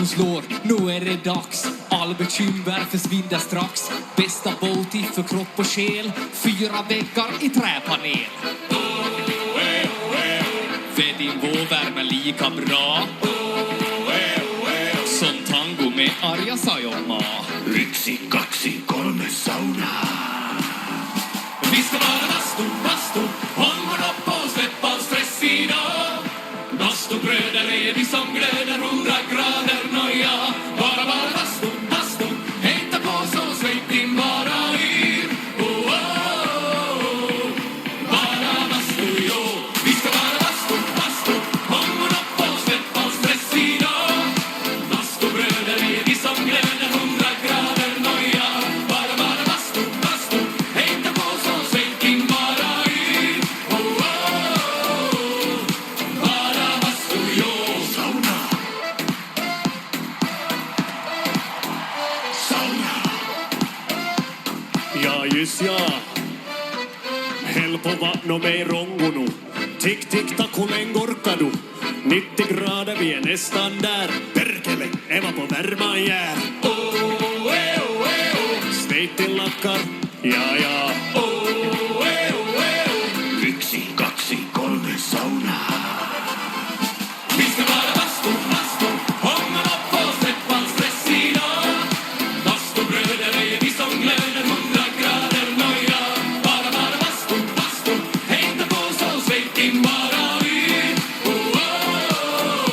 slår, nu är det dags. All bekymmer försvinner strax. Bästa Baltic för kropp och själ. 4 väggar i träpanel. För din vårvärme lika bra som tango med Arja Saijonmaa. 1, 2, 3 sauna. Vi ska vara bastu, hångorna på, släpp all stress idag. Bastubröder är vi som glöder, 100 grader noja. Bara bastu, hejta på så släpp din bara yr. Oh, oh, oh. Bara bastu, jo. Vi ska vara bastu, hångorna på, släpp all stress idag. Bastubröder är vi som glöder, 100 grader noja. Bara bastu, hejta på så släpp din bara yr. Oh, oh, oh. Bara bastu, jo. Sauna. Sauna. Ja, just ja. Häll på vattno med rongonu. Tick, tick, tack, hon en gorkadu. 90 grader, vi är nästan där. Perkele, Eva på värman jär. Steg till lackar, ja, ja. 1, 2, 3 sauna. Vi ska vara bastu, hångorna på, släpp all stress idag. Bastubröder är vi som glöder, 100 grader noja. Bara bastu, hejta på så släpp din bara yr. Oh, oh,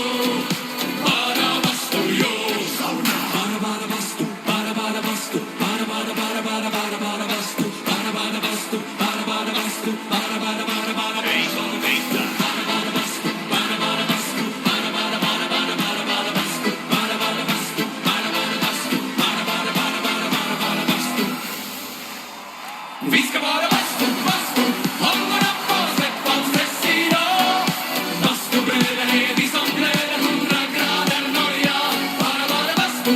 oh. Bara bastu, jo. Sauna. Bara bastu, bara bastu, bara bastu, bara bastu, bara bastu, bara bastu, bara Hej som vita. Vi ska vara bastu, hångorna på, släpp all stress idag. Bastubröder är vi som glöder, 100 grader noja. Bara bastu,